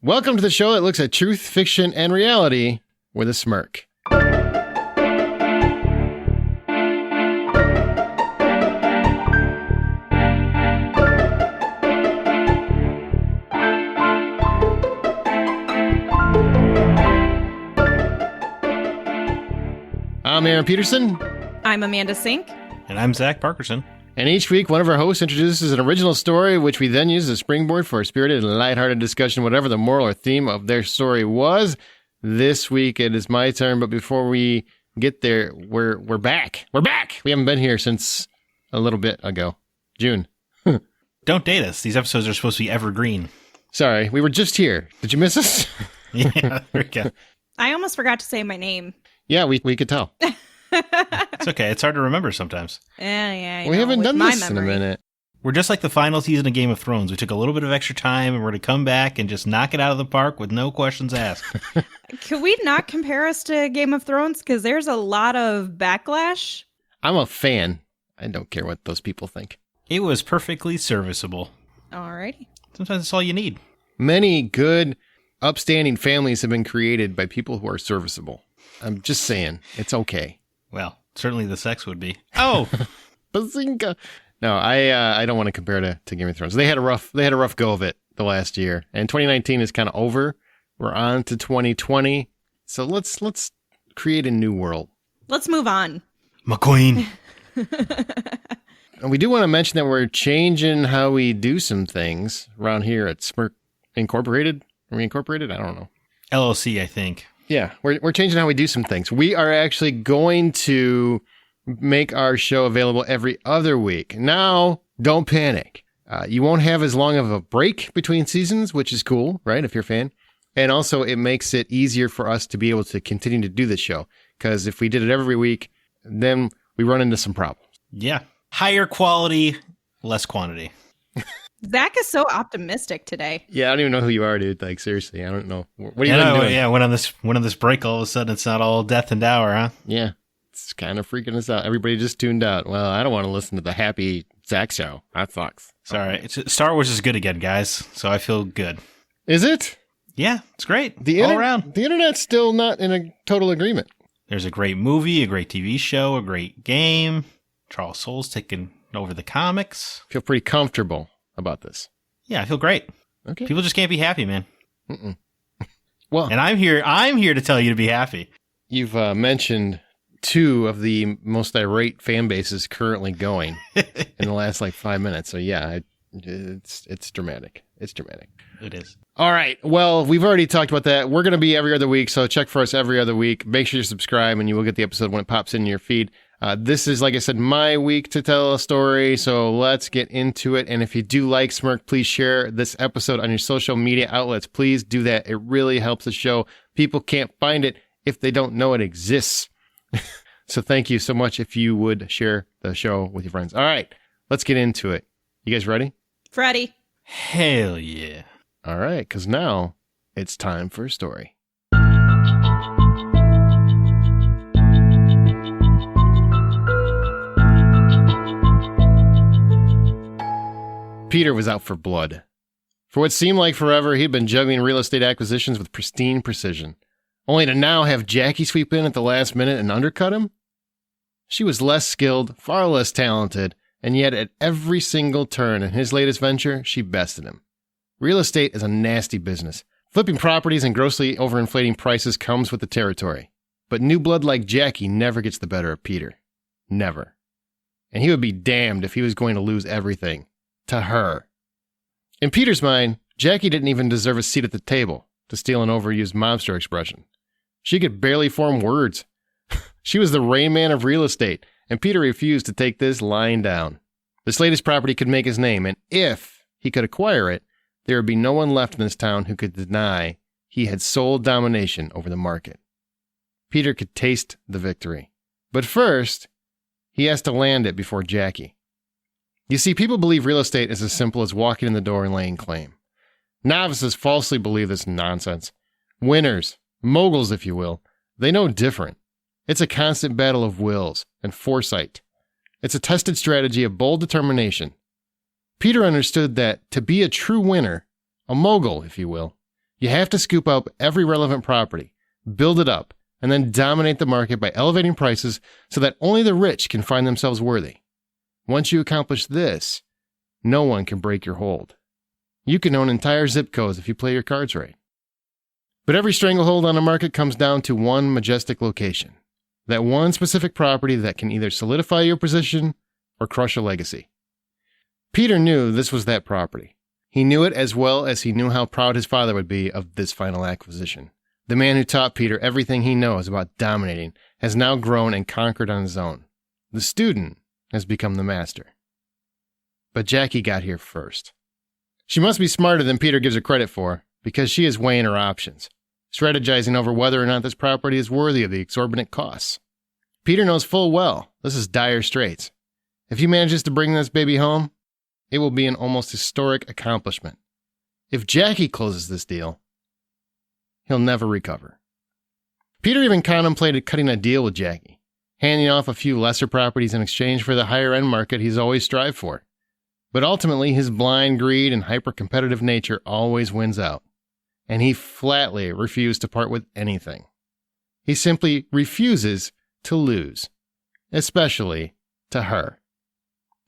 Welcome to the show that looks at truth, fiction, and reality with a smirk. I'm Aaron Peterson. I'm Amanda Sink. And I'm Zach Parkerson. And each week, one of our hosts introduces an original story, which we then use as a springboard for a spirited and lighthearted discussion, whatever the moral or theme of their story was. This week, it is my turn, but before we get there, we're back. We're back! We haven't been here since a little bit ago. June. Don't date us. These episodes are supposed to be evergreen. Sorry, we were just here. Did you miss us? Yeah, there we go. I almost forgot to say my name. Yeah, we could tell. It's okay. It's hard to remember sometimes. Yeah. We haven't done this in a minute. We're just like the final season of Game of Thrones. We took a little bit of extra time, and we're going to come back and just knock it out of the park with no questions asked. Could we not compare us to Game of Thrones? Because there's a lot of backlash. I'm a fan. I don't care what those people think. It was perfectly serviceable. Alrighty. Sometimes that's all you need. Many good, upstanding families have been created by people who are serviceable. I'm just saying, it's okay. Well, certainly the sex would be. Oh! Bazinga! No, I don't want to compare to Game of Thrones. They had a rough go of it the last year, and 2019 is kind of over. We're on to 2020, so let's create a new world. Let's move on. McQueen. And we do want to mention that we're changing how we do some things around here at Smirk Incorporated. Are we incorporated? I don't know. LLC, I think. Yeah, we're changing how we do some things. We are actually going to make our show available every other week. Now, don't panic. You won't have as long of a break between seasons, which is cool, right, if you're a fan. And also, it makes it easier for us to be able to continue to do this show. Because if we did it every week, then we run into some problems. Yeah. Higher quality, less quantity. Zach is so optimistic today. Yeah, I don't even know who you are, dude. Like, seriously, I don't know. What are you doing? Yeah, went on this break, all of a sudden it's not all death and dour, huh? Yeah, it's kind of freaking us out. Everybody just tuned out. Well, I don't want to listen to the happy Zach show. That sucks. Sorry. Star Wars is good again, guys, so I feel good. Is it? Yeah, it's great. All around. The internet's still not in a total agreement. There's a great movie, a great TV show, a great game. Charles Soule's taking over the comics. Feel pretty comfortable about this. Yeah, I feel great. Okay. People just can't be happy, man. Mm-mm. Well, and I'm here to tell you to be happy. You've mentioned two of the most irate fan bases currently going in the last 5 minutes. So yeah, it's dramatic. It's dramatic. It is. All right. Well, we've already talked about that. We're going to be every other week, so check for us every other week. Make sure you subscribe, and you will get the episode when it pops in your feed. This is, like I said, my week to tell a story, so let's get into it. And if you do like Smirk, please share this episode on your social media outlets. Please do that. It really helps the show. People can't find it if they don't know it exists. So thank you so much if you would share the show with your friends. All right, let's get into it. You guys ready? Freddie. Hell yeah. All right, because now it's time for a story. Peter was out for blood. For what seemed like forever, he'd been juggling real estate acquisitions with pristine precision, only to now have Jackie sweep in at the last minute and undercut him. She was less skilled, far less talented, and yet at every single turn in his latest venture, she bested him. Real estate is a nasty business. Flipping properties and grossly overinflating prices comes with the territory. But new blood like Jackie never gets the better of Peter. Never. And he would be damned if he was going to lose everything. To her. In Peter's mind, Jackie didn't even deserve a seat at the table, to steal an overused mobster expression. She could barely form words. She was the Rain Man of real estate, and Peter refused to take this lying down. This latest property could make his name, and if he could acquire it, there would be no one left in this town who could deny he had sole domination over the market. Peter could taste the victory. But first, he has to land it before Jackie. You see, people believe real estate is as simple as walking in the door and laying claim. Novices falsely believe this nonsense. Winners, moguls if you will, they know different. It's a constant battle of wills and foresight. It's a tested strategy of bold determination. Peter understood that to be a true winner, a mogul if you will, You have to scoop up every relevant property, build it up, and then dominate the market by elevating prices so that only the rich can find themselves worthy. Once you accomplish this, no one can break your hold. You can own entire zip codes if you play your cards right. But every stranglehold on a market comes down to one majestic location. That one specific property that can either solidify your position or crush a legacy. Peter knew this was that property. He knew it as well as he knew how proud his father would be of this final acquisition. The man who taught Peter everything he knows about dominating has now grown and conquered on his own. The student has become the master. But Jackie got here first. She must be smarter than Peter gives her credit for, because she is weighing her options, strategizing over whether or not this property is worthy of the exorbitant costs. Peter knows full well this is dire straits. If he manages to bring this baby home, it will be an almost historic accomplishment. If Jackie closes this deal, he'll never recover. Peter even contemplated cutting a deal with Jackie, handing off a few lesser properties in exchange for the higher-end market he's always strived for. But ultimately, his blind greed and hyper-competitive nature always wins out, and he flatly refused to part with anything. He simply refuses to lose, especially to her.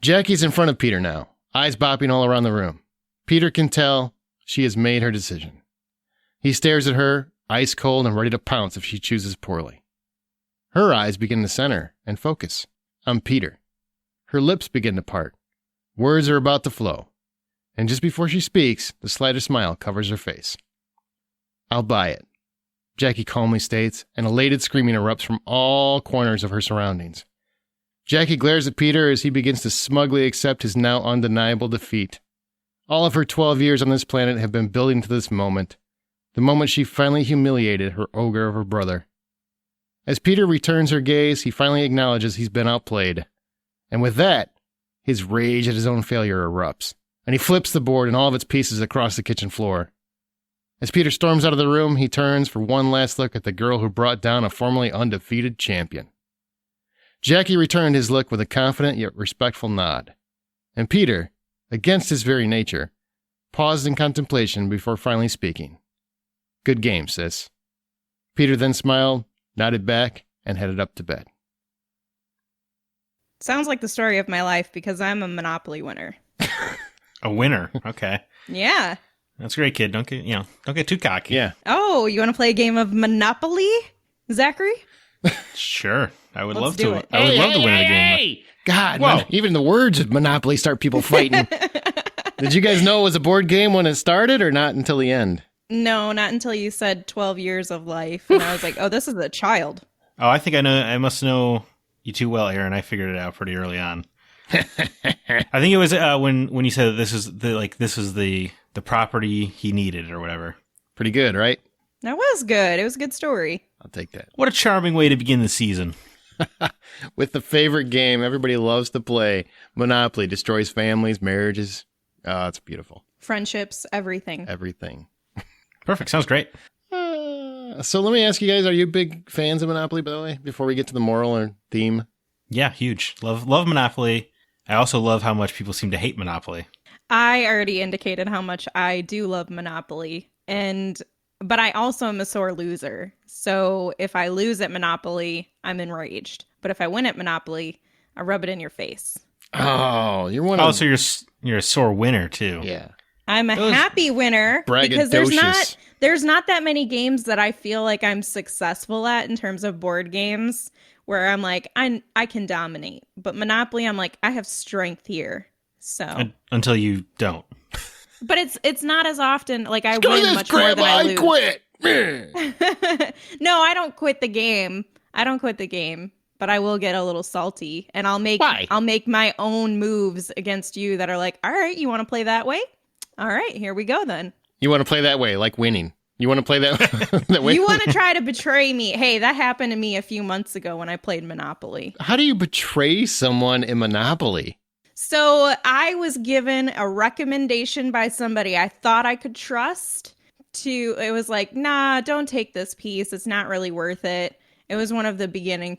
Jackie's in front of Peter now, eyes bopping all around the room. Peter can tell she has made her decision. He stares at her, ice cold and ready to pounce if she chooses poorly. Her eyes begin to center and focus on Peter. Her lips begin to part. Words are about to flow. And just before she speaks, the slightest smile covers her face. "I'll buy it," Jackie calmly states, and elated screaming erupts from all corners of her surroundings. Jackie glares at Peter as he begins to smugly accept his now undeniable defeat. All of her 12 years on this planet have been building to this moment, the moment she finally humiliated her ogre of a brother. As Peter returns her gaze, he finally acknowledges he's been outplayed. And with that, his rage at his own failure erupts, and he flips the board and all of its pieces across the kitchen floor. As Peter storms out of the room, he turns for one last look at the girl who brought down a formerly undefeated champion. Jackie returned his look with a confident yet respectful nod. And Peter, against his very nature, paused in contemplation before finally speaking. "Good game, sis." Peter then smiled, nodded back, and headed up to bed. Sounds like the story of my life because I'm a Monopoly winner. A winner. Okay. Yeah. That's great, kid. Don't get too cocky. Yeah. Oh, you want to play a game of Monopoly, Zachary? Sure. I would Let's love do to. it. I would love to win the game. God, Whoa. man, even the words of Monopoly start people fighting. Did you guys know it was a board game when it started, or not until the end? No, not until you said 12 years of life. And I was like, oh, this is a child. Oh, I think I know. I must know you too well, Aaron. I figured it out pretty early on. I think it was when you said this is the property he needed or whatever. Pretty good, right? That was good. It was a good story. I'll take that. What a charming way to begin the season. With the favorite game everybody loves to play, Monopoly destroys families, marriages. Oh, it's beautiful. Friendships, everything. Everything. Perfect. Sounds great. So let me ask you guys, are you big fans of Monopoly, by the way, before we get to the moral or theme? Yeah, huge. Love Monopoly. I also love how much people seem to hate Monopoly. I already indicated how much I do love Monopoly, but I also am a sore loser. So if I lose at Monopoly, I'm enraged. But if I win at Monopoly, I rub it in your face. Oh, you're one of... Oh, so you're a sore winner too. Yeah. I'm a happy winner because Braggadocious. there's not that many games that I feel like I'm successful at in terms of board games where I'm like, I can dominate. But Monopoly, I'm like, I have strength here. So Until you don't. But it's not as often, like I win much more than I lose. quit. No, I don't quit the game. But I will get a little salty and I'll make my own moves against you that are like, all right, you want to play that way? All right, here we go then. You want to play that way, like winning. You want to play that way? You want to try to betray me. Hey, that happened to me a few months ago when I played Monopoly. How do you betray someone in Monopoly? So I was given a recommendation by somebody I thought I could trust it was like, nah, don't take this piece. It's not really worth it. It was one of the beginning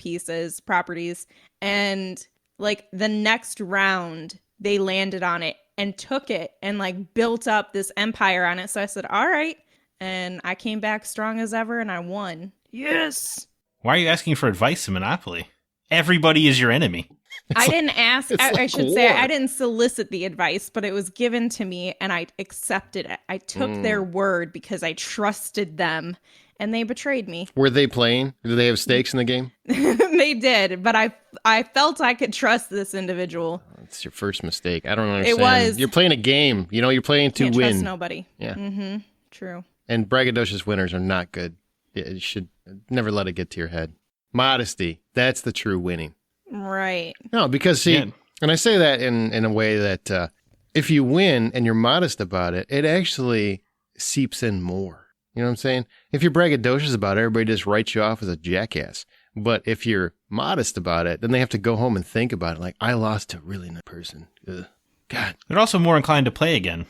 properties. And like the next round, they landed on it and took it and like built up this empire on it. So I said, all right. and I came back strong as ever, and I won. Yes. Why are you asking for advice in Monopoly? Everybody is your enemy. I didn't ask. I should war. say I didn't solicit the advice, but it was given to me, and I accepted it. I took their word because I trusted them, and they betrayed me. Were they playing? Did they have stakes in the game? They did, but I felt I could trust this individual. It's your first mistake. I don't understand. It was. You're playing a game. You're playing to Can't win. trust nobody. Yeah. Mm-hmm. True. And braggadocious winners are not good. You should never let it get to your head. Modesty. That's the true winning. Right. No, because see, Yeah. and I say that in a way that if you win and you're modest about it, it actually seeps in more. You know what I'm saying? If you're braggadocious about it, everybody just writes you off as a jackass. But if you're modest about it, then they have to go home and think about it. Like, I lost to a really nice person. Ugh. God. They're also more inclined to play again.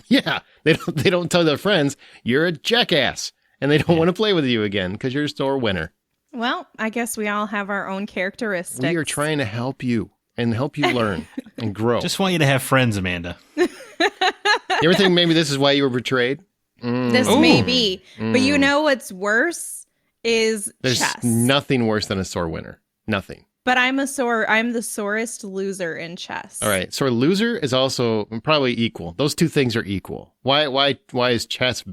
Yeah. They don't tell their friends, you're a jackass. And they don't want to play with you again because you're a store winner. Well, I guess we all have our own characteristics. We are trying to help you and help you learn and grow. Just want you to have friends, Amanda. You ever think maybe this is why you were betrayed? This may be. But you know what's worse is There's chess. nothing worse than a sore winner. Nothing. But I'm the sorest loser in chess. All right. So a loser is also probably equal. Those two things are equal. Why is chess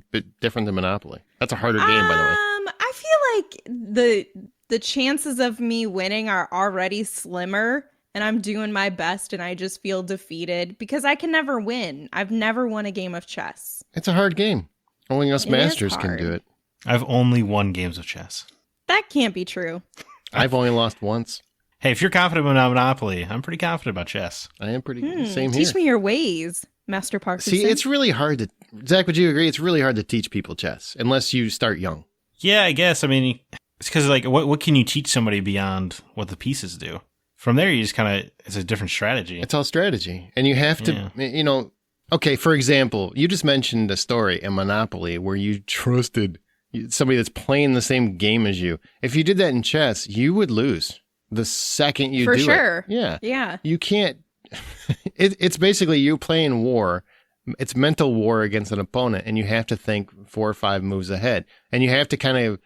different than Monopoly? That's a harder game, by the way. I feel like the chances of me winning are already slimmer, and I'm doing my best, and I just feel defeated because I can never win. I've never won a game of chess. It's a hard game. Only us It is masters can hard. do it. I've only won games of chess. That can't be true. I've only lost once. Hey, if you're confident about Monopoly, I'm pretty confident about chess. I am pretty same here. Teach me your ways, Master Parkinson. See, it's really hard to... Zach, would you agree? It's really hard to teach people chess unless you start young. Yeah, I guess. I mean, it's because, like, what can you teach somebody beyond what the pieces do? From there, you just kind of... It's a different strategy. It's all strategy. And you have to, Okay, for example, you just mentioned a story in Monopoly where you trusted somebody that's playing the same game as you. If you did that in chess, you would lose the second you For do sure. it. Yeah. Yeah. You can't. It's basically you playing war. It's mental war against an opponent, and you have to think 4 or 5 moves ahead. And you have to kind of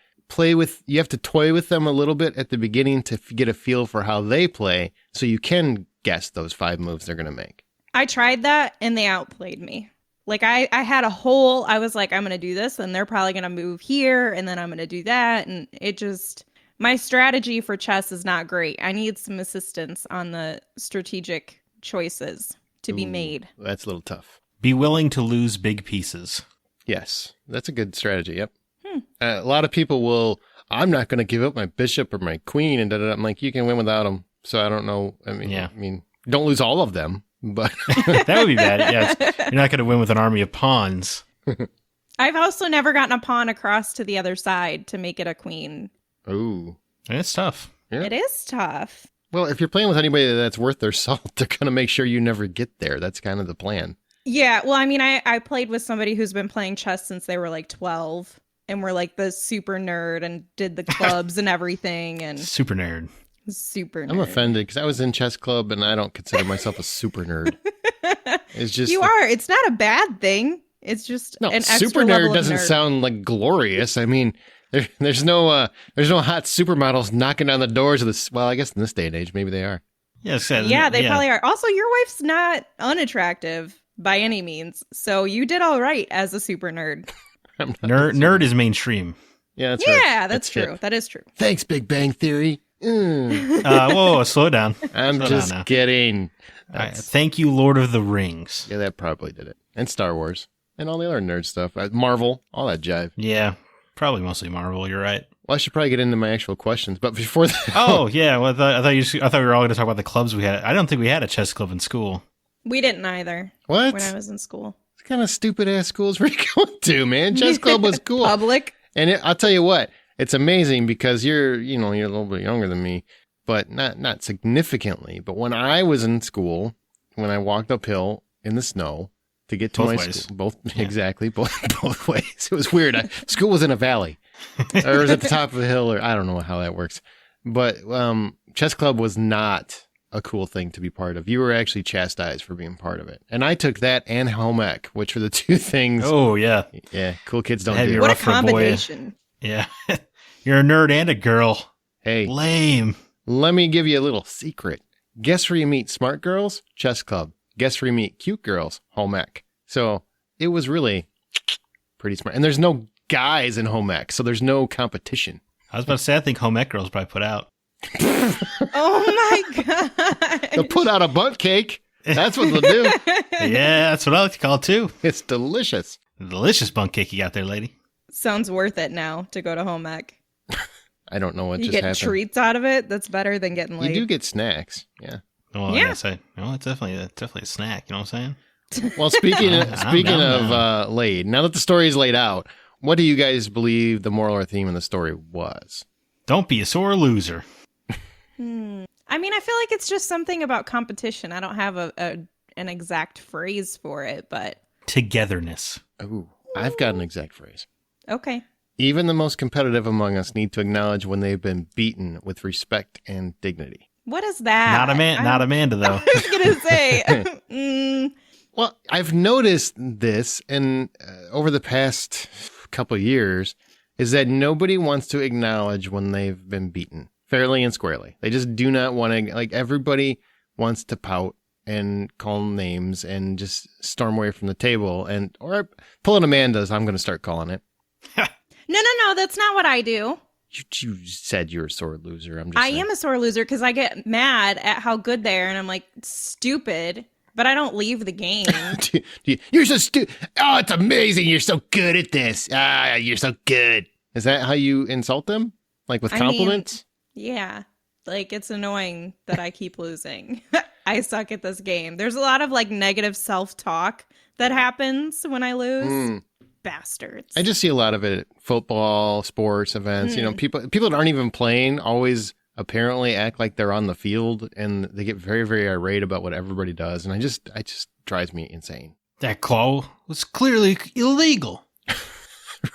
you have to toy with them a little bit at the beginning to get a feel for how they play so you can guess those 5 moves they're going to make. I tried that, and they outplayed me. Like, I had I was like, I'm going to do this, and they're probably going to move here, and then I'm going to do that. And it just, my strategy for chess is not great. I need some assistance on the strategic choices to be made. That's a little tough. Be willing to lose big pieces. Yes, that's a good strategy. Yep. A lot of people will, I'm not going to give up my bishop or my queen, and da-da-da. I'm like, you can win without them. So I don't know. I mean, don't lose all of them, but That would be bad. Yeah, you're not going to win with an army of pawns. I've also never gotten a pawn across to the other side to make it a queen. ooh. It's tough. Yeah. It is tough. Well, if you're playing with anybody that's worth their salt, they're going to make sure you never get there. That's kind of the plan. Yeah, well, I mean, I played with somebody who's been playing chess since they were like 12, and were like the super nerd and did the clubs and everything, and Super nerd. super nerd. I'm offended because I was in chess club and I don't consider myself a super nerd. It's just You are. It's not a bad thing. It's just no an extra super level nerd of doesn't nerd. sound like glorious. I mean, there's no hot supermodels knocking down the doors of this. Well, I guess in this day and age, maybe they are. Yes. Yeah, they probably are. Also, your wife's not unattractive by any means, so you did all right as a super nerd. I'm not Nerd is mainstream. Yeah, that's right. Yeah, that's That's true. it. That is true. Thanks, Big Bang Theory. Whoa, slow down. I'm Slow down just now. kidding. Thank you, Lord of the Rings. Yeah, that probably did it. And Star Wars. And all the other nerd stuff. Marvel, all that jive. Yeah, probably mostly Marvel. You're right. Well, I should probably get into my actual questions. But before that... Oh yeah, well, I thought we were all going to talk about the clubs we had. I don't think we had a chess club in school. We didn't either What? when I was in school. What kind of stupid-ass schools were you going to, man? Chess club was cool. Public. And I'll tell you what. It's amazing because you're a little bit younger than me. But not significantly. But when I was in school, when I walked uphill in the snow to get to Both my ways. school, exactly, both ways. It was weird. School was in a valley, or it was at the top of a hill, or I don't know how that works. But chess club was not a cool thing to be part of. You were actually chastised for being part of it. And I took that and home ec, which were the two things. Oh, yeah. Yeah, cool kids don't Heavy do. What a rough for a boy. combination. Yeah. You're a nerd and a girl. Hey, Lame. let me give you a little secret. Guess where you meet smart girls? Chess club. Guess where you meet cute girls? Home ec. So it was really pretty smart. And there's no guys in home ec, so there's no competition. I was about to say, I think home ec girls probably put out. Oh my god. They'll put out a butt cake. That's what they'll do. Yeah, that's what I like to call it, too. It's delicious. Delicious bunk cake you got there, lady. Sounds worth it now to go to home ec. I don't know what You just get happened. treats out of it. That's better than getting You laid. do get snacks. Yeah. Well, Yeah. yes, it's definitely a snack. You know what I'm saying? Well, speaking I'm down. of laid, now that the story is laid out, what do you guys believe the moral or theme in the story was? Don't be a sore loser. I mean, I feel like it's just something about competition. I don't have an exact phrase for it, but Togetherness. Ooh, I've got an exact phrase. okay. Even the most competitive among us need to acknowledge when they've been beaten with respect and dignity. What is that? Not Amanda, though. I was gonna say. Well, I've noticed this over the past couple of years is that nobody wants to acknowledge when they've been beaten fairly and squarely. They just do not want to, like, everybody wants to pout and call names and just storm away from the table or pull an Amanda's. I'm going to start calling it. No, that's not what I do. You said you're a sore loser. I'm just I saying. am a sore loser because I get mad at how good they are, and I'm like, stupid, but I don't leave the game. You're so stupid. Oh, it's amazing. You're so good at this. Ah, you're so good. Is that how you insult them? Like with I mean, compliments? Yeah. Like, it's annoying that I keep losing. I suck at this game. There's a lot of, like, negative self-talk that happens when I lose. Bastards. I just see a lot of it at football, sports, events. You know, people that aren't even playing always apparently act like they're on the field, and they get very, very irate about what everybody does. And it just drives me insane. That call was clearly illegal.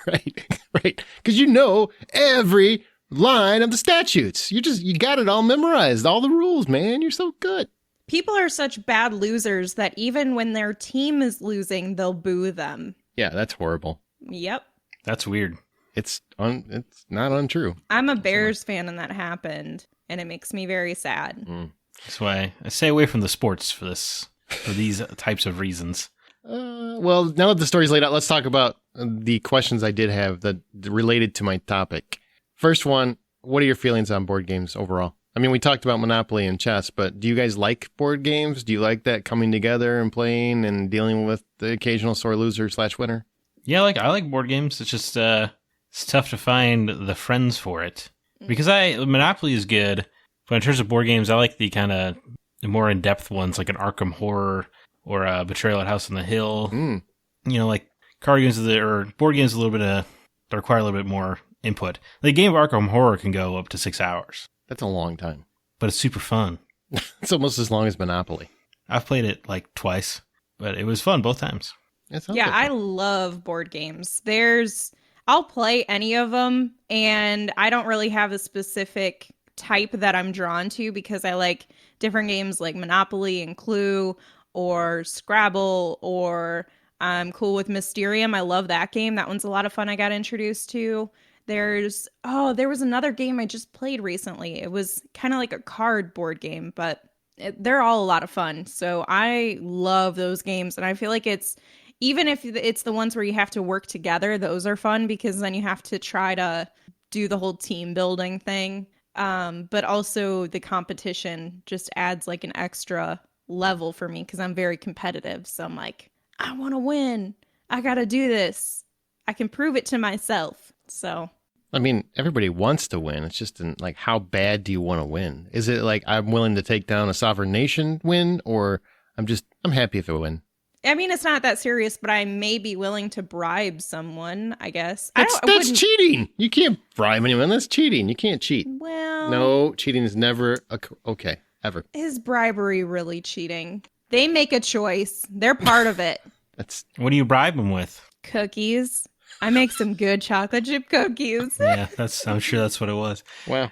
Right. Because you know every line of the statutes. You got it all memorized. All the rules, man. You're so good. People are such bad losers that even when their team is losing, they'll boo them. Yeah, that's horrible. Yep. That's weird. It's not untrue. I'm a Bears fan and that happened, and it makes me very sad. That's why I stay away from the sports for these types of reasons. Well, now that the story's laid out, let's talk about the questions I did have that related to my topic. First one, what are your feelings on board games overall? I mean, we talked about Monopoly and chess, but do you guys like board games? Do you like that coming together and playing and dealing with the occasional sore loser / winner? Yeah, I like board games. It's just it's tough to find the friends for it because Monopoly is good, but in terms of board games, I like the kind of more in depth ones like an Arkham Horror or Betrayal at House on the Hill. You know, like card games or board games that require a little bit more input. The game of Arkham Horror can go up to 6 hours. That's a long time. But it's super fun. It's almost as long as Monopoly. I've played it like twice, but it was fun both times. Yeah, I love board games. I'll play any of them, and I don't really have a specific type that I'm drawn to because I like different games like Monopoly and Clue or Scrabble, or I'm cool with Mysterium. I love that game. That one's a lot of fun I got introduced to. There was another game I just played recently. It was kind of like a card board game, but they're all a lot of fun. So I love those games, and I feel like even if it's the ones where you have to work together, those are fun because then you have to try to do the whole team building thing. But also the competition just adds like an extra level for me because I'm very competitive. So I'm like, I want to win. I got to do this. I can prove it to myself. So, I mean, everybody wants to win. It's just like, how bad do you want to win? Is it like I'm willing to take down a sovereign nation win, or I'm happy if I win? I mean, it's not that serious, but I may be willing to bribe someone, I guess. That's cheating. You can't bribe anyone. That's cheating. You can't cheat. Well, No, cheating is never okay, ever. Is bribery really cheating? They make a choice. They're part of it. What do you bribe them with? Cookies. I make some good chocolate chip cookies. Yeah, I'm sure that's what it was. Wow.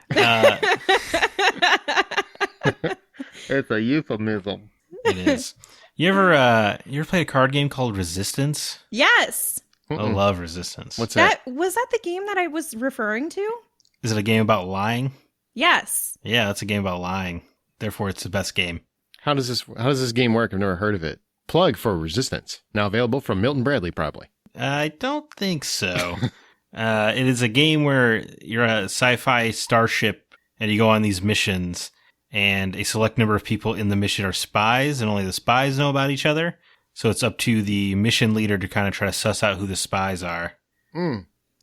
It's a euphemism. It is. You ever play a card game called Resistance? Yes. I love Resistance. What's that? Was that the game that I was referring to? Is it a game about lying? Yes. Yeah, it's a game about lying. Therefore, it's the best game. How does this game work? I've never heard of it. Plug for Resistance. Now available from Milton Bradley, probably. I don't think so. It is a game where you're a sci-fi starship and you go on these missions, and a select number of people in the mission are spies, and only the spies know about each other. So it's up to the mission leader to kind of try to suss out who the spies are.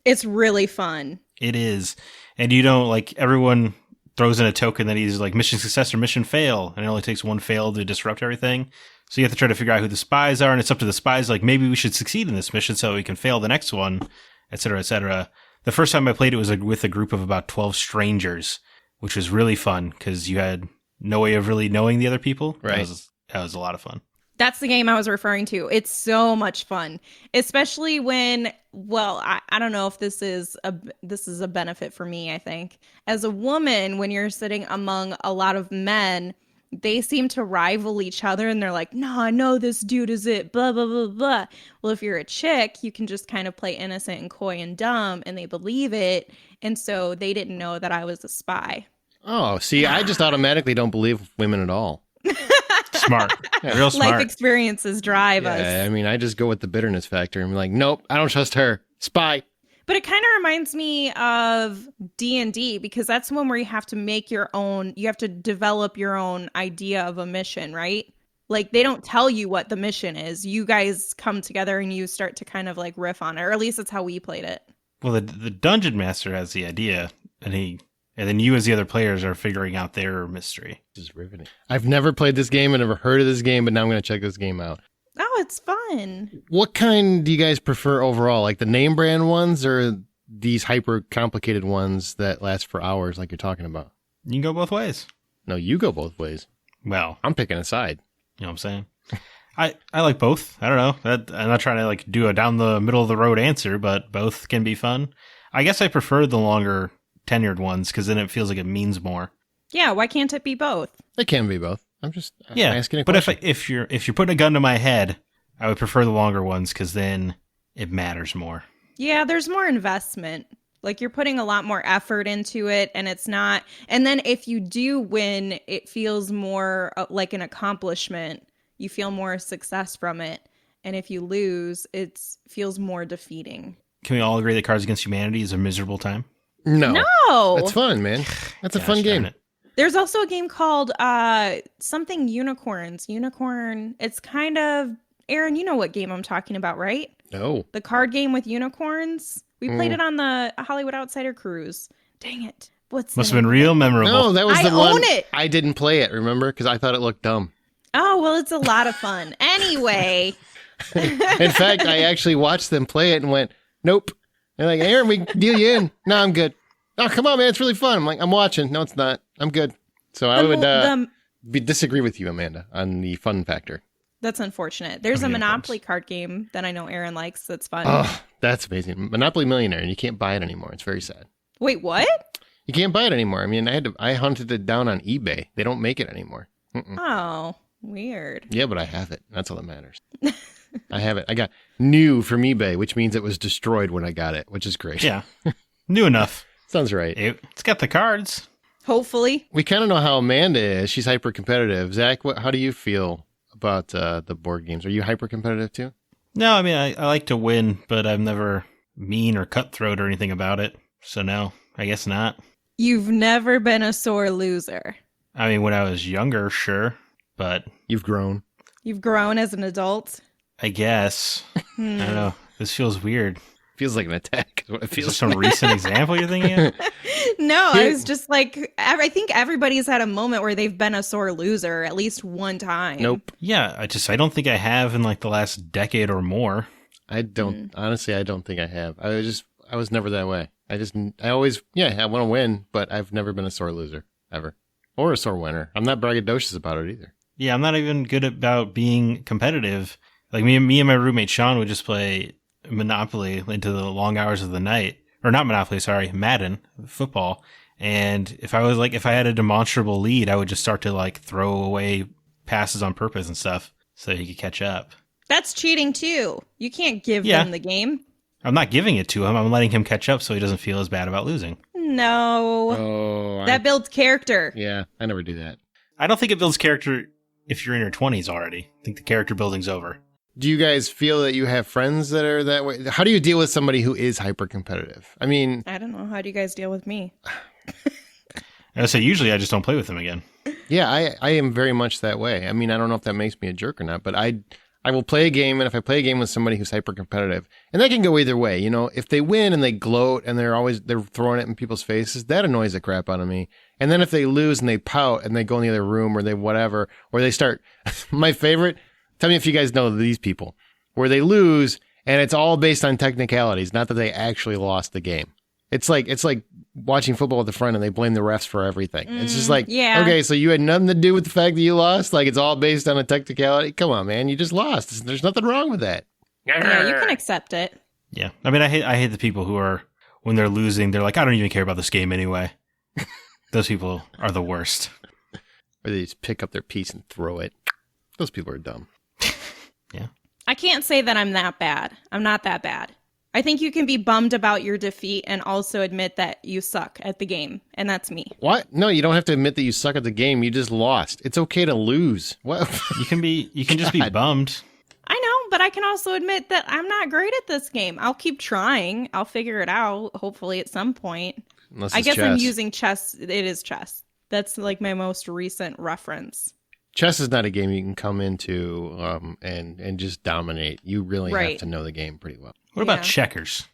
It's really fun. It is. And you don't, like, everyone throws in a token that either like mission success or mission fail, and it only takes one fail to disrupt everything. So you have to try to figure out who the spies are, and it's up to the spies, like, maybe we should succeed in this mission so we can fail the next one, etc., etc. The first time I played it was with a group of about 12 strangers, which was really fun because you had no way of really knowing the other people. Right. That was a lot of fun. That's the game I was referring to. It's so much fun, especially when, well, I don't know if this is a benefit for me, I think. As a woman, when you're sitting among a lot of men, they seem to rival each other and they're like, no, I know this dude is it, blah, blah, blah, blah. Well, if you're a chick, you can just kind of play innocent and coy and dumb and they believe it. And so they didn't know that I was a spy. Oh, see, I just automatically don't believe women at all. Smart. Real smart. Life experiences drive us. I mean, I just go with the bitterness factor and be like, nope, I don't trust her. Spy. But it kind of reminds me of D&D because that's one where you have to make your own, you have to develop your own idea of a mission, right? Like they don't tell you what the mission is. You guys come together and you start to kind of like riff on it, or at least that's how we played it. Well, the dungeon master has the idea, and then you as the other players are figuring out their mystery. This is riveting. I've never played this game and never heard of this game, but now I'm going to check this game out. Oh, it's fun. What kind do you guys prefer overall? Like the name brand ones or these hyper complicated ones that last for hours like you're talking about? You can go both ways. No, you go both ways. Well, I'm picking a side. You know what I'm saying? I like both. I don't know. I'm not trying to like do a down the middle of the road answer, but both can be fun. I guess I prefer the longer tenured ones because then it feels like it means more. Yeah, why can't it be both? It can be both. I'm just asking a but question. if you're putting a gun to my head, I would prefer the longer ones because then it matters more. Yeah, there's more investment. Like you're putting a lot more effort into it and it's not. And then if you do win, it feels more like an accomplishment. You feel more success from it. And if you lose, it feels more defeating. Can we all agree that Cards Against Humanity is a miserable time? No. No. That's fun, man. That's a fun game. There's also a game called something Unicorns. Unicorn. It's kind of, Aaron, you know what game I'm talking about, right? No. The card game with unicorns. We played it on the Hollywood Outsider cruise. Dang it. Must have been real memorable. No, that was I the one. own it. I didn't play it, remember? Because I thought it looked dumb. Oh, well, it's a lot of fun. Anyway. In fact, I actually watched them play it and went, nope. They're like, Aaron, we can deal you in. No, I'm good. Oh, come on, man. It's really fun. I'm like, I'm watching. No, it's not. I'm good. So I would disagree with you, Amanda, on the fun factor. That's unfortunate. There's a Monopoly card game that I know Aaron likes that's fun. Oh, that's amazing. Monopoly Millionaire, and you can't buy it anymore. It's very sad. Wait, what? You can't buy it anymore. I mean, I hunted it down on eBay. They don't make it anymore. Oh, weird. Yeah, but I have it. That's all that matters. I have it. I got new from eBay, which means it was destroyed when I got it, which is great. Yeah. New enough. Sounds right. It's got the cards. Hopefully. We kind of know how Amanda is. She's hyper competitive. Zach, how do you feel about the board games? Are you hyper competitive too? No, I mean, I like to win, but I'm never mean or cutthroat or anything about it. So no, I guess not. You've never been a sore loser. I mean, when I was younger, sure, but... You've grown. You've grown as an adult? I guess. I don't know. This feels weird. Feels like an attack. Is what it Is this feels some recent example you're thinking of? No, I was just like, I think everybody's had a moment where they've been a sore loser at least one time. Nope. Yeah, I don't think I have in like the last decade or more. I don't. Honestly, I don't think I have. I was never that way. I always, I want to win, but I've never been a sore loser, ever. Or a sore winner. I'm not braggadocious about it either. Yeah, I'm not even good about being competitive. Like me and my roommate Sean would just play Monopoly into the long hours of the night. Or not Monopoly, sorry, Madden, football. And if I had a demonstrable lead, I would just start to like throw away passes on purpose and stuff so he could catch up. That's cheating too. You can't give them the game. I'm not giving it to him. I'm letting him catch up so he doesn't feel as bad about losing. No. Oh, that builds character. Yeah, I never do that. I don't think it builds character if you're in your 20s already. I think the character building's over. Do you guys feel that you have friends that are that way? How do you deal with somebody who is hyper competitive? I mean, I don't know. How do you guys deal with me? I say usually I just don't play with him again. Yeah, I am very much that way. I mean, I don't know if that makes me a jerk or not, but I will play a game, and if I play a game with somebody who's hyper competitive, and that can go either way, you know, if they win and they gloat and they're throwing it in people's faces, that annoys the crap out of me. And then if they lose and they pout and they go in the other room or they whatever, or they start, my favorite, tell me if you guys know these people, where they lose and it's all based on technicalities, not that they actually lost the game. It's like watching football at the front and they blame the refs for everything. It's just like, okay, so you had nothing to do with the fact that you lost? Like, it's all based on a technicality? Come on, man. You just lost. There's nothing wrong with that. Yeah, you can accept it. Yeah. I mean, I hate the people who are, when they're losing, they're like, I don't even care about this game anyway. Those people are the worst. Or they just pick up their piece and throw it. Those people are dumb. Yeah. I can't say that I'm that bad. I'm not that bad. I think you can be bummed about your defeat and also admit that you suck at the game. And that's me. What? No, you don't have to admit that you suck at the game. You just lost. It's okay to lose. What? You can just be bummed. I know, but I can also admit that I'm not great at this game. I'll keep trying. I'll figure it out, hopefully at some point. Unless I it's guess chess. I'm using chess. It is chess. That's like my most recent reference. Chess is not a game you can come into and just dominate. You really have to know the game pretty well. What about checkers?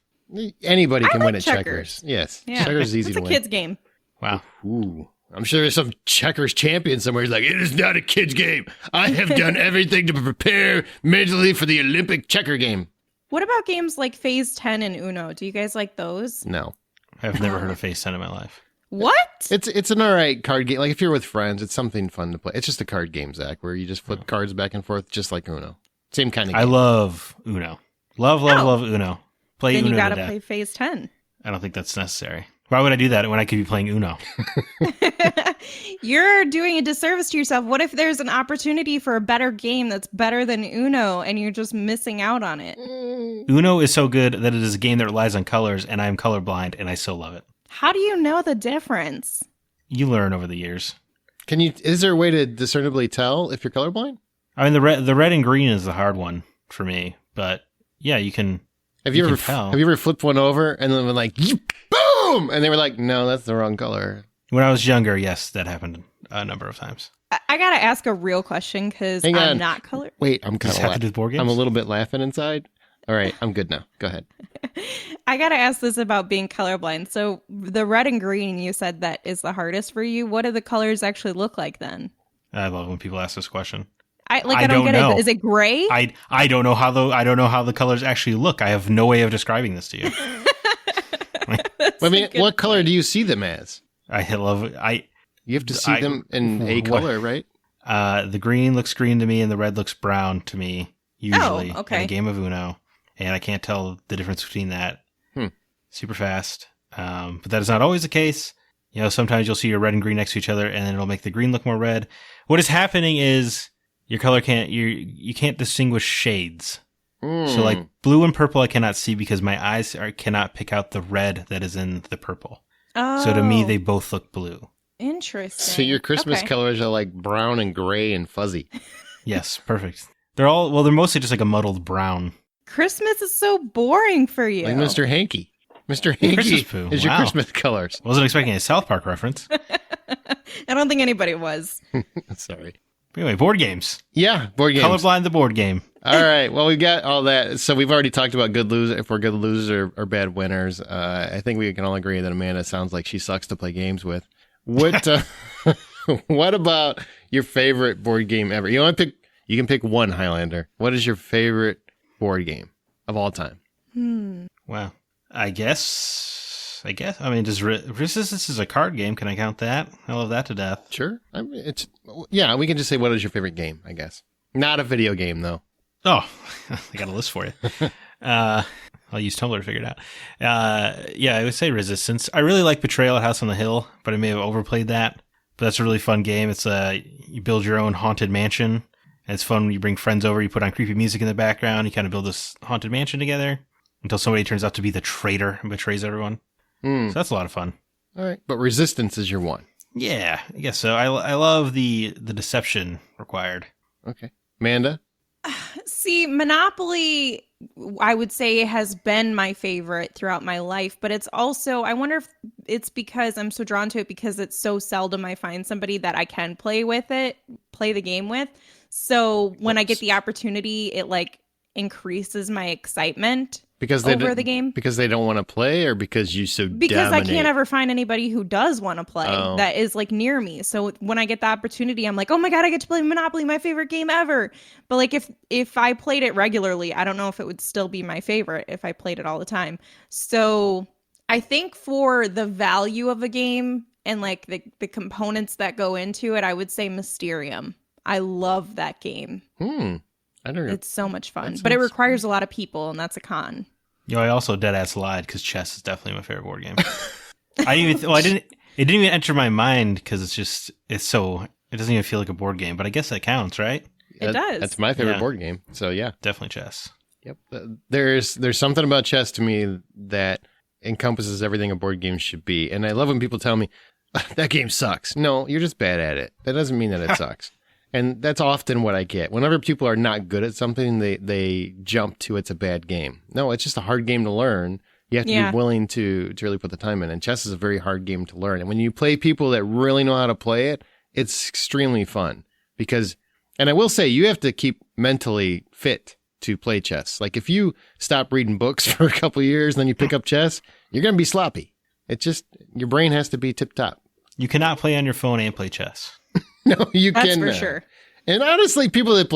Anybody can win at checkers. checkers. Yes. Yeah. Checkers is easy to It's a win. kid's game. Wow. Ooh. I'm sure there's some checkers champion somewhere who's like, it is not a kid's game. I have done everything to prepare mentally for the Olympic checker game. What about games like Phase 10 and Uno? Do you guys like those? No. I've never heard of Face 10 in my life. What? It's an all right card game. Like if you're with friends, it's something fun to play. It's just a card game, Zach, where you just flip cards back and forth, just like Uno. Same kind of game. I love Uno. Love Uno. Play then Uno you gotta to death. play Phase 10. I don't think that's necessary. Why would I do that when I could be playing Uno? You're doing a disservice to yourself. What if there's an opportunity for a better game that's better than Uno and you're just missing out on it? Uno is so good that it is a game that relies on colors, and I am colorblind, and I still love it. How do you know the difference? You learn over the years. Is there a way to discernibly tell if you're colorblind? I mean, the red and green is the hard one for me, but yeah, you can. Have you ever flipped one over and then been like, boom, and they were like, no, that's the wrong color. When I was younger, yes, that happened a number of times. I gotta ask a real question because I'm not color. Wait, I'm kind of board games? I'm a little bit laughing inside. All right, I'm good now. Go ahead. I gotta ask this about being colorblind. So the red and green, you said that is the hardest for you. What do the colors actually look like then? I love when people ask this question. I don't get know. it. Is it gray? I don't know how the colors actually look. I have no way of describing this to you. I mean, what color do you see them as? You have to see them in a color, right? The green looks green to me, and the red looks brown to me. Usually, okay. in a game of Uno, and I can't tell the difference between that. Super fast, but that is not always the case. You know, sometimes you'll see your red and green next to each other, and then it'll make the green look more red. What is happening is your color you can't distinguish shades. So like blue and purple I cannot see because my eyes cannot pick out the red that is in the purple. Oh. So to me, they both look blue. Interesting. So your Christmas colors are like brown and gray and fuzzy. Yes, perfect. They're mostly just like a muddled brown. Christmas is so boring for you. Like Mr. Hanky. Mr. Hanky is your Christmas colors. Wasn't expecting a South Park reference. I don't think anybody was. Sorry. Anyway, board games. Yeah, board games. Colorblind the board game. All right. Well, we've got all that. So we've already talked about good losers, if we're good losers or bad winners. I think we can all agree that Amanda sounds like she sucks to play games with. What what about your favorite board game ever? You can pick one, Highlander. What is your favorite board game of all time? Wow. I guess. I mean, Resistance is a card game. Can I count that? I love that to death. Sure. I mean, we can just say, what is your favorite game, I guess. Not a video game, though. Oh, I got a list for you. I'll use Tumblr to figure it out. Yeah, I would say Resistance. I really like Betrayal at House on the Hill, but I may have overplayed that. But that's a really fun game. It's you build your own haunted mansion. And it's fun when you bring friends over, you put on creepy music in the background, you kind of build this haunted mansion together until somebody turns out to be the traitor and betrays everyone. So that's a lot of fun. All right. But Resistance is your one. Yeah, I guess so. I love the deception required. Okay. Amanda? See, Monopoly, I would say, has been my favorite throughout my life, but it's also, I wonder if it's because I'm so drawn to it because it's so seldom I find somebody that I can play the game with. So when I get the opportunity, it like increases my excitement over the game. Because they don't want to play, or because you because dominate? I can't ever find anybody who does want to play that is like near me. So when I get the opportunity, I'm like, oh my God, I get to play Monopoly, my favorite game ever. But like if I played it regularly, I don't know if it would still be my favorite if I played it all the time. So I think for the value of a game and like the components that go into it, I would say Mysterium. I love that game. I don't know. It's so much fun, but it requires a lot of people, and that's a con. I also dead-ass lied because chess is definitely my favorite board game. It didn't even enter my mind because it doesn't even feel like a board game, but I guess that counts, right? It does. That's my favorite board game. So yeah. Definitely chess. Yep. There's something about chess to me that encompasses everything a board game should be. And I love when people tell me, that game sucks. No, you're just bad at it. That doesn't mean that it sucks. And that's often what I get. Whenever people are not good at something, they jump to it's a bad game. No, it's just a hard game to learn. You have to be willing to really put the time in. And chess is a very hard game to learn. And when you play people that really know how to play it, it's extremely fun. And I will say, you have to keep mentally fit to play chess. Like if you stop reading books for a couple of years and then you pick up chess, you're going to be sloppy. It's just, your brain has to be tip top. You cannot play on your phone and play chess. No, you can. That's for sure. And honestly, people that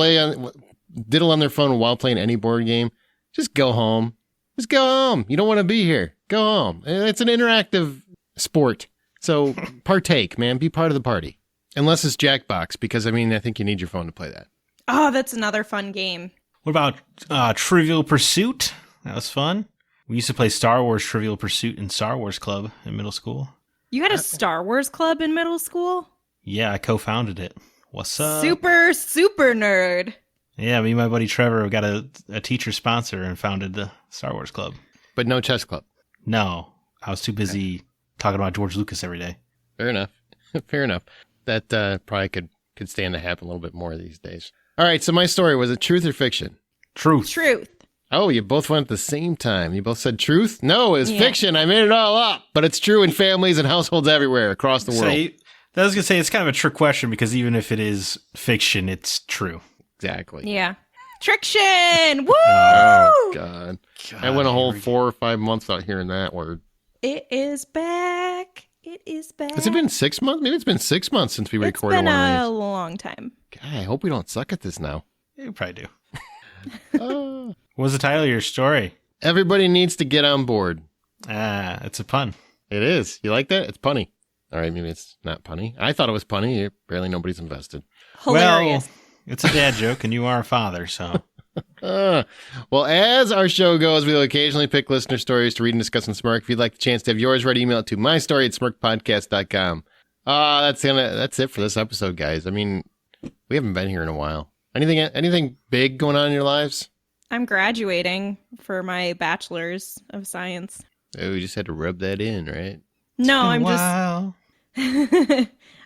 diddle on their phone while playing any board game, just go home. Just go home. You don't want to be here. Go home. It's an interactive sport. So partake, man. Be part of the party. Unless it's Jackbox, because I think you need your phone to play that. Oh, that's another fun game. What about Trivial Pursuit? That was fun. We used to play Star Wars Trivial Pursuit in Star Wars Club in middle school. You had a Star Wars club in middle school? Yeah, I co-founded it. What's up? Super nerd. Yeah, me and my buddy Trevor got a teacher sponsor and founded the Star Wars Club. But no chess club? No. I was too busy talking about George Lucas every day. Fair enough. Fair enough. That probably could stand to happen a little bit more these days. All right, so my story, was it truth or fiction? Truth. Oh, you both went at the same time. You both said truth? No, it's fiction. I made it all up. But it's true in families and households everywhere across the world. I was going to say, it's kind of a trick question because even if it is fiction, it's true. Exactly. Yeah. Triction! Woo! Oh, God. I went a whole 4 or 5 months without hearing that word. It is back. It is back. Has it been 6 months? Maybe it's been 6 months since we recorded one of these. It's been a long time. God, I hope we don't suck at this now. Yeah, we probably do. What was the title of your story? Everybody needs to get on board. It's a pun. It is. You like that? It's punny. All right, maybe it's not punny. I thought it was punny. Barely nobody's invested. Hilarious. Well, it's a dad joke, and you are a father, so. Well, as our show goes, we'll occasionally pick listener stories to read and discuss on Smirk. If you'd like the chance to have yours read, email it to mystory@smirkpodcast.com. That's it for this episode, guys. We haven't been here in a while. Anything big going on in your lives? I'm graduating for my bachelor's of science. Oh, you just had to rub that in, right? No, I'm just...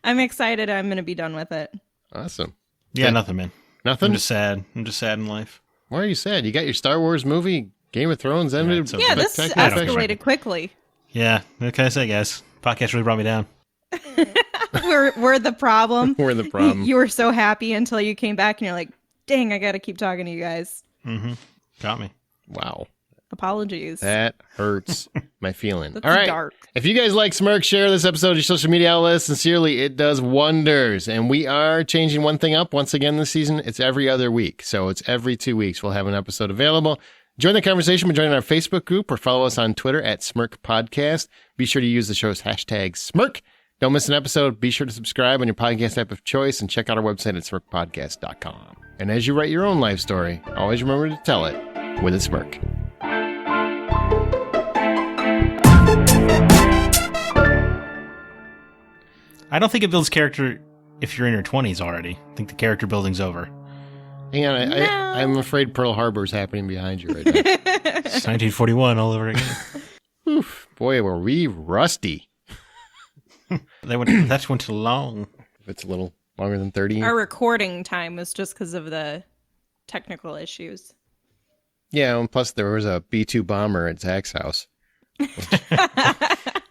I'm excited I'm going to be done with it. Awesome. Yeah, nothing, man. Nothing? I'm just sad. I'm just sad in life. Why are you sad? You got your Star Wars movie, Game of Thrones ended. Yeah, this escalated quickly. Yeah, what can I say, guys? Podcast really brought me down. We're the problem. We're the problem. You were so happy until you came back and you're like, dang, I got to keep talking to you guys. Mm-hmm. Got me. Wow. Apologies. That hurts my feeling. That's all right. dark. If you guys like Smirk, share this episode on your social media outlets. Sincerely, it does wonders. And we are changing one thing up once again this season. It's every other week. So it's every 2 weeks we'll have an episode available. Join the conversation by joining our Facebook group or follow us on Twitter @Smirk Podcast. Be sure to use the show's hashtag Smirk. Don't miss an episode. Be sure to subscribe on your podcast app of choice and check out our website at smirkpodcast.com. And as you write your own life story, always remember to tell it with a smirk. I don't think it builds character if you're in your 20s already. I think the character building's over. Hang on, No. I'm afraid Pearl Harbor is happening behind you right now. It's 1941 all over again. Oof, boy, were we rusty. That went too long. If it's a little longer than 30. Our recording time was just because of the technical issues. Yeah, and plus there was a B-2 bomber at Zach's house.